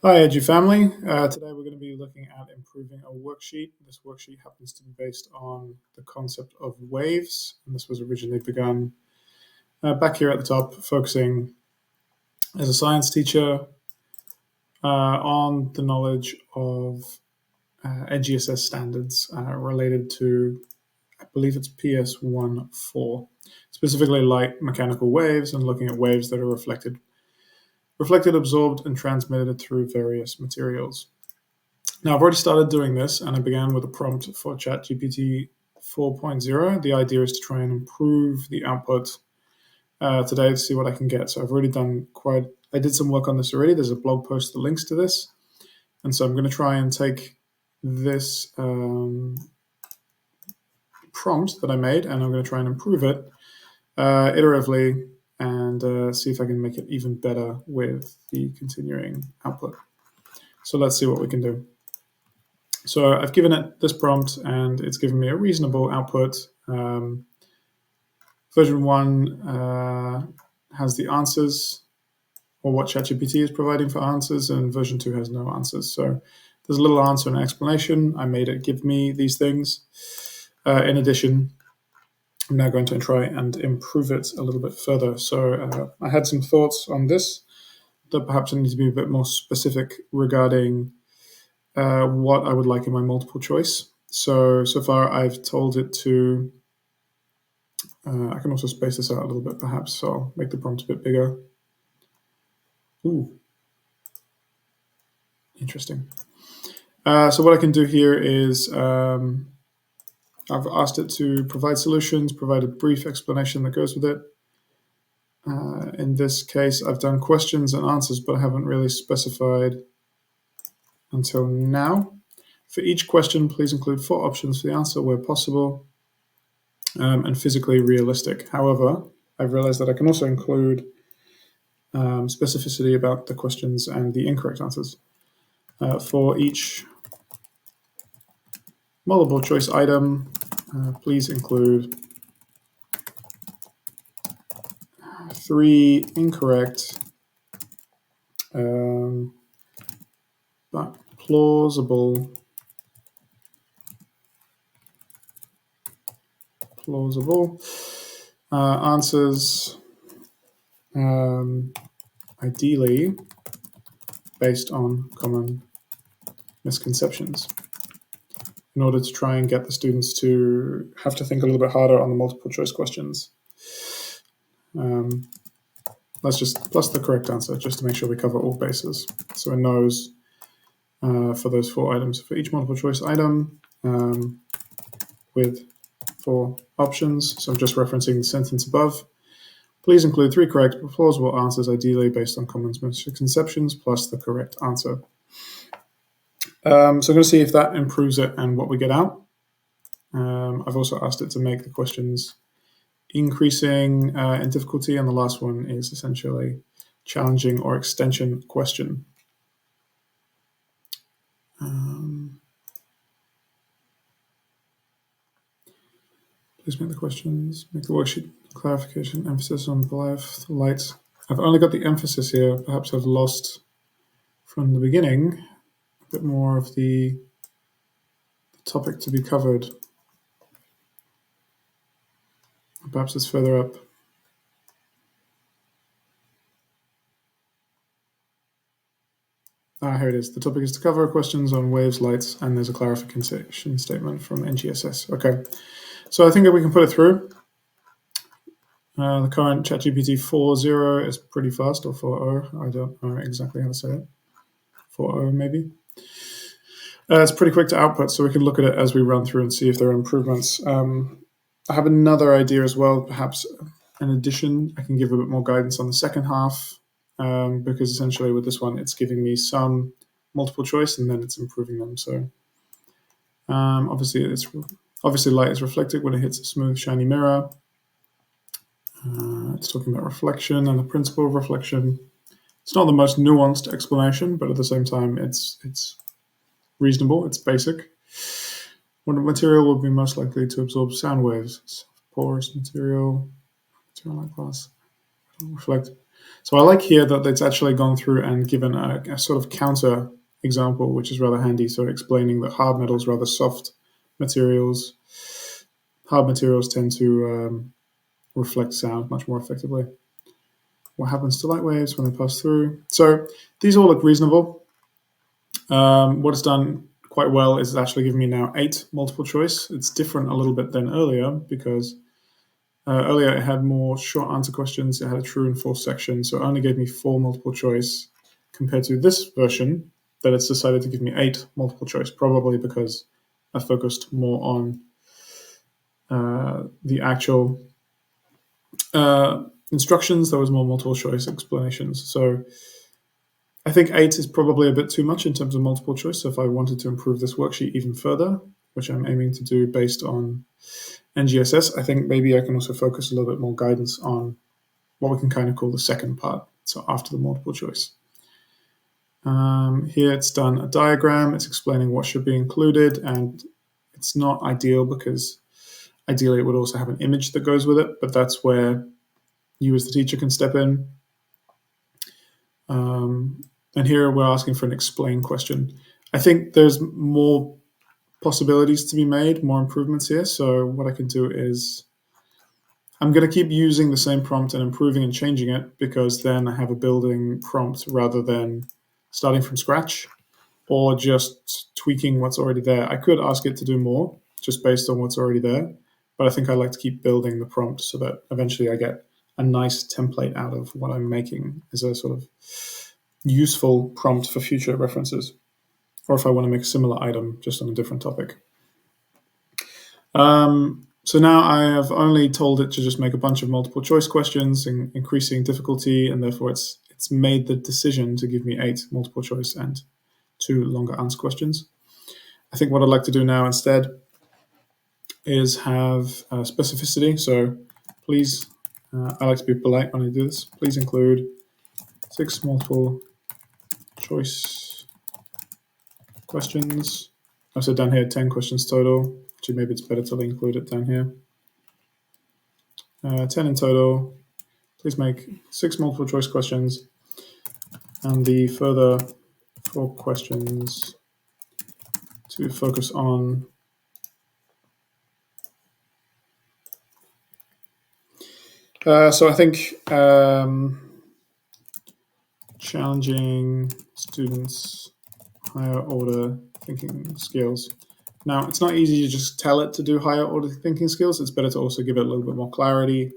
Hi, Edu family. Today we're going to be looking at improving a worksheet. This worksheet happens to be based on the concept of waves, and this was originally begun back here at the top, focusing as a science teacher on the knowledge of NGSS standards related to, I believe it's PS14, specifically light mechanical waves, and looking at waves that are reflected, absorbed, and transmitted through various materials. Now, I've already started doing this, and I began with a prompt for ChatGPT 4.0. The idea is to try and improve the output today to see what I can get. So I've already I did some work on this already. There's a blog post that links to this. And so I'm going to try and take this prompt that I made, and I'm going to try and improve it iteratively and see if I can make it even better with the continuing output. So let's see what we can do. So I've given it this prompt, and it's given me a reasonable output. Version 1 has the answers, or what ChatGPT is providing for answers, and version 2 has no answers. So there's a little answer and explanation. I made it give me these things. In addition, I'm now going to try and improve it a little bit further. So I had some thoughts on this that perhaps I need to be a bit more specific regarding what I would like in my multiple choice. So far I've told it to, I can also space this out a little bit perhaps, so I'll make the prompt a bit bigger. Ooh, interesting. So what I can do here is I've asked it to provide solutions, provide a brief explanation that goes with it. In this case, I've done questions and answers, but I haven't really specified until now. For each question, please include 4 options for the answer where possible and physically realistic. However, I've realized that I can also include specificity about the questions and the incorrect answers. For each multiple choice item, please include 3 incorrect but plausible answers, ideally based on common misconceptions, in order to try and get the students to have to think a little bit harder on the multiple choice questions. Let's just plus the correct answer just to make sure we cover all bases. So it knows for those 4 items, for each multiple choice item with 4 options. So I'm just referencing the sentence above. Please include 3 correct but plausible answers, ideally based on common misconceptions, plus the correct answer. So I'm going to see if that improves it and what we get out. I've also asked it to make the questions increasing in difficulty, and the last one is essentially challenging or extension question. Please make the questions, make the worksheet clarification, emphasis on light. I've only got the emphasis here. Perhaps I've lost from the beginning a bit more of the topic to be covered. Perhaps it's further up. Here it is. The topic is to cover questions on waves, lights, and there's a clarification statement from NGSS. Okay, so I think that we can put it through. The current ChatGPT 4.0 is pretty fast, or 4.0. I don't know exactly how to say it. 4.0 maybe. It's pretty quick to output, so we can look at it as we run through and see if there are improvements. I have another idea as well. Perhaps in addition, I can give a bit more guidance on the second half, because essentially with this one, it's giving me some multiple choice and then it's improving them. So obviously light is reflected when it hits a smooth, shiny mirror. It's talking about reflection and the principle of reflection. It's not the most nuanced explanation, but at the same time, it's reasonable. It's basic. What material would be most likely to absorb sound waves? Porous material like glass. Reflect. So I like here that it's actually gone through and given a sort of counter example, which is rather handy. So explaining that hard metals, rather soft materials, hard materials tend to reflect sound much more effectively. What happens to light waves when they pass through? So these all look reasonable. What it's done quite well is actually giving me now 8 multiple choice. It's different a little bit than earlier because earlier it had more short answer questions. It had a true and false section, so it only gave me 4 multiple choice compared to this version that it's decided to give me 8 multiple choice, probably because I focused more on the actual instructions. There was more multiple choice explanations. So I think 8 is probably a bit too much in terms of multiple choice. So if I wanted to improve this worksheet even further, which I'm aiming to do based on NGSS, I think maybe I can also focus a little bit more guidance on what we can kind of call the second part, so after the multiple choice. Here it's done a diagram, it's explaining what should be included, and it's not ideal because ideally it would also have an image that goes with it, but that's where you as the teacher can step in. And here we're asking for an explain question. I think there's more possibilities to be made, more improvements here. So what I can do is I'm going to keep using the same prompt and improving and changing it, because then I have a building prompt rather than starting from scratch or just tweaking what's already there. I could ask it to do more just based on what's already there, but I think I like to keep building the prompt so that eventually I get a nice template out of what I'm making as a sort of useful prompt for future references, or if I want to make a similar item just on a different topic. So now I have only told it to just make a bunch of multiple choice questions, increasing difficulty, and therefore it's made the decision to give me 8 multiple choice and 2 longer answer questions. I think what I'd like to do now instead is have specificity. So please, I like to be polite when I do this. Please include 6 multiple choice questions. I said down here 10 questions total. Actually, maybe it's better to include it down here. 10 in total. Please make 6 multiple choice questions, and the further 4 questions to focus on so I think challenging students' higher order thinking skills. Now, it's not easy to just tell it to do higher order thinking skills. It's better to also give it a little bit more clarity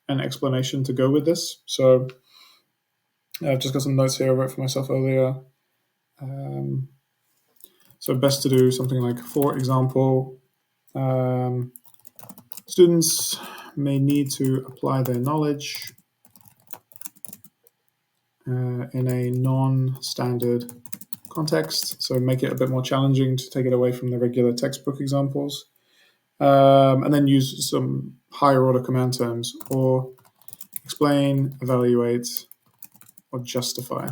and explanation to go with this. So I've just got some notes here I wrote for myself earlier. So best to do something like, for example, students may need to apply their knowledge in a non-standard context. So make it a bit more challenging to take it away from the regular textbook examples. And then use some higher order command terms, or explain, evaluate, or justify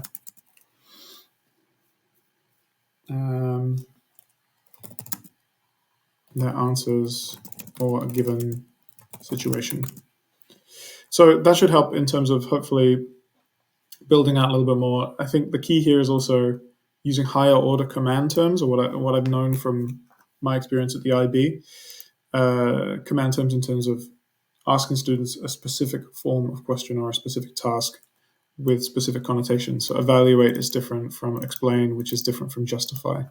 their answers for a given situation. So that should help in terms of hopefully building out a little bit more. I think the key here is also using higher order command terms, or what I've known from my experience at the IB, command terms in terms of asking students a specific form of question or a specific task with specific connotations. So evaluate is different from explain, which is different from justify.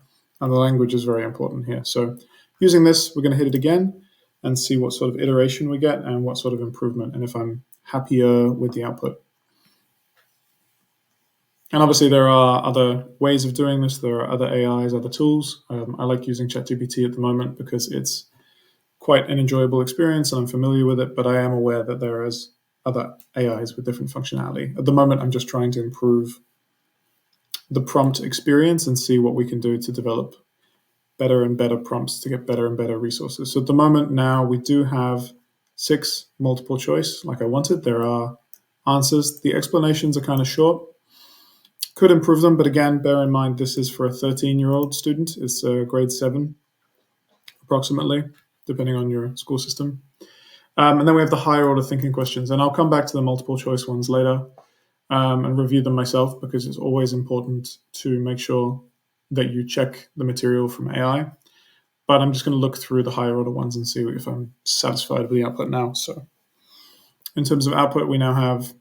And the language is very important here. So using this, we're going to hit it again and see what sort of iteration we get and what sort of improvement, and if I'm happier with the output. And obviously there are other ways of doing this. There are other AIs, other tools. I like using ChatGPT at the moment because it's quite an enjoyable experience and I'm familiar with it, but I am aware that there is other AIs with different functionality. At the moment, I'm just trying to improve the prompt experience and see what we can do to develop better and better prompts to get better and better resources. So at the moment now, we do have 6 multiple choice like I wanted. There are answers. The explanations are kind of short. Could improve them, but again, bear in mind this is for a 13-year-old student. It's grade 7, approximately, depending on your school system. And then we have the higher order thinking questions, and I'll come back to the multiple choice ones later. and review them myself, because it's always important to make sure that you check the material from AI. But I'm just going to look through the higher order ones and see if I'm satisfied with the output now. So in terms of output, we now have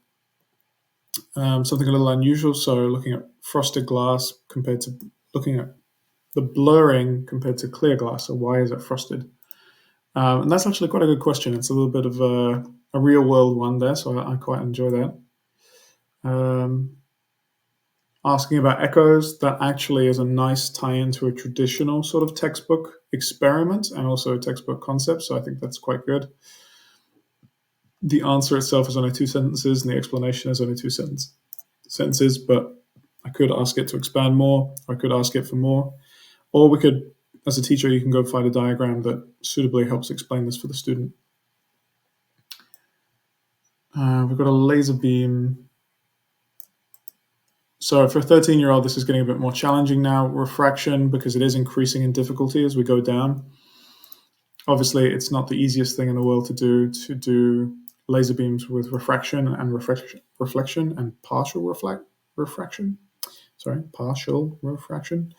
something a little unusual. So looking at frosted glass compared to looking at the blurring compared to clear glass. So why is it frosted? And that's actually quite a good question. It's a little bit of a real world one there, so I quite enjoy that. Asking about echoes, that actually is a nice tie-in to a traditional sort of textbook experiment and also a textbook concept, so I think that's quite good. The answer itself is only 2 sentences, and the explanation is only 2 sentences, but I could ask it to expand more, or I could ask it for more, or we could, as a teacher, you can go find a diagram that suitably helps explain this for the student. We've got a laser beam. So for a 13-year-old, this is getting a bit more challenging now. Refraction, because it is increasing in difficulty as we go down. Obviously, it's not the easiest thing in the world to do laser beams with refraction and reflection and partial refraction. Sorry, partial refraction.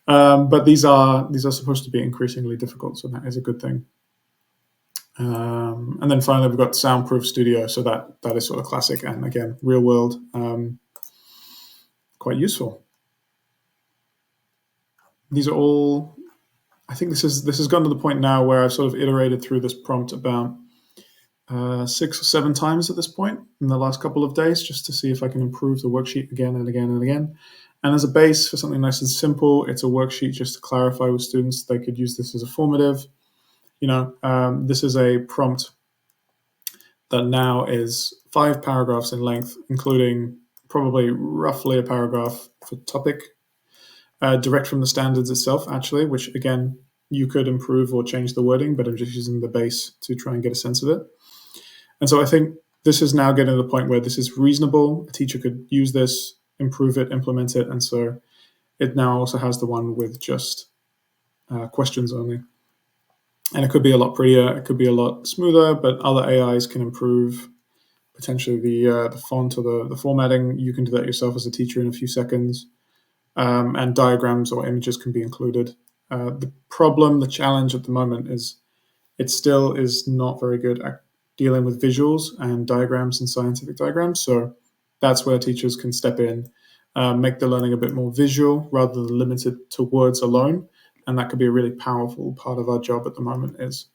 But these are supposed to be increasingly difficult, so that is a good thing. And then finally, we've got Soundproof Studio, so that is sort of classic and again real world. Quite useful. These are all, I think this has gotten to the point now where I've sort of iterated through this prompt about 6 or 7 times at this point in the last couple of days, just to see if I can improve the worksheet again and again and again. And as a base for something nice and simple, it's a worksheet just to clarify with students. They could use this as a formative. This is a prompt that now is 5 paragraphs in length, including probably roughly a paragraph for topic, direct from the standards itself, actually, which again, you could improve or change the wording, but I'm just using the base to try and get a sense of it. And so I think this is now getting to the point where this is reasonable. A teacher could use this, improve it, implement it, and so it now also has the one with just questions only. And it could be a lot prettier, it could be a lot smoother, but other AIs can improve potentially the font or the formatting. You can do that yourself as a teacher in a few seconds. And diagrams or images can be included. The challenge at the moment is it still is not very good at dealing with visuals and diagrams and scientific diagrams. So that's where teachers can step in, make the learning a bit more visual rather than limited to words alone. And that could be a really powerful part of our job at the moment, is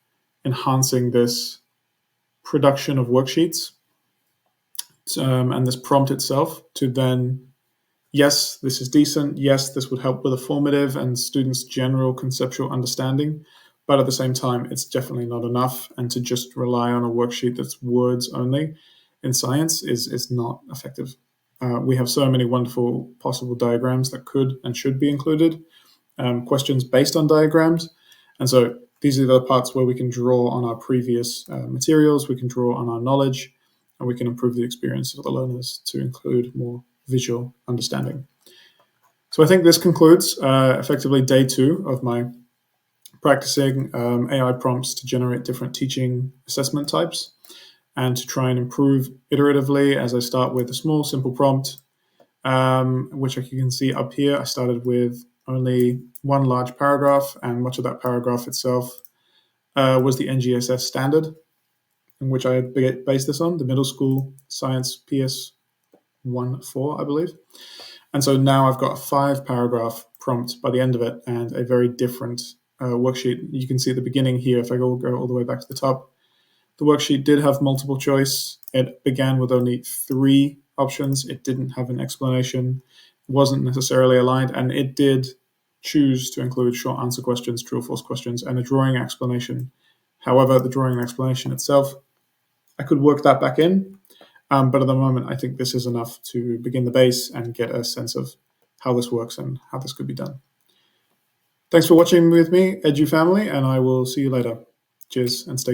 enhancing this production of worksheets and this prompt itself to then, yes, this is decent. Yes, this would help with a formative and students' general conceptual understanding. But at the same time, it's definitely not enough. And to just rely on a worksheet that's words only in science is not effective. We have so many wonderful possible diagrams that could and should be included, questions based on diagrams. And so these are the parts where we can draw on our previous materials, we can draw on our knowledge, and we can improve the experience of the learners to include more visual understanding. So I think this concludes effectively day 2 of my practicing AI prompts to generate different teaching assessment types and to try and improve iteratively as I start with a small, simple prompt, which you can see up here. I started with only one large paragraph, and much of that paragraph itself was the NGSS standard in which I based this on, the middle school science PS 1.4, I believe. And so now I've got a 5-paragraph prompt by the end of it and a very different worksheet. You can see at the beginning here, if I go all the way back to the top, the worksheet did have multiple choice. It began with only 3 options. It didn't have an explanation. It wasn't necessarily aligned, and it did choose to include short answer questions, true or false questions, and a drawing explanation. However, the drawing explanation itself, I could work that back in. But at the moment, I think this is enough to begin the base and get a sense of how this works and how this could be done. Thanks for watching with me, Edu family, and I will see you later. Cheers and stay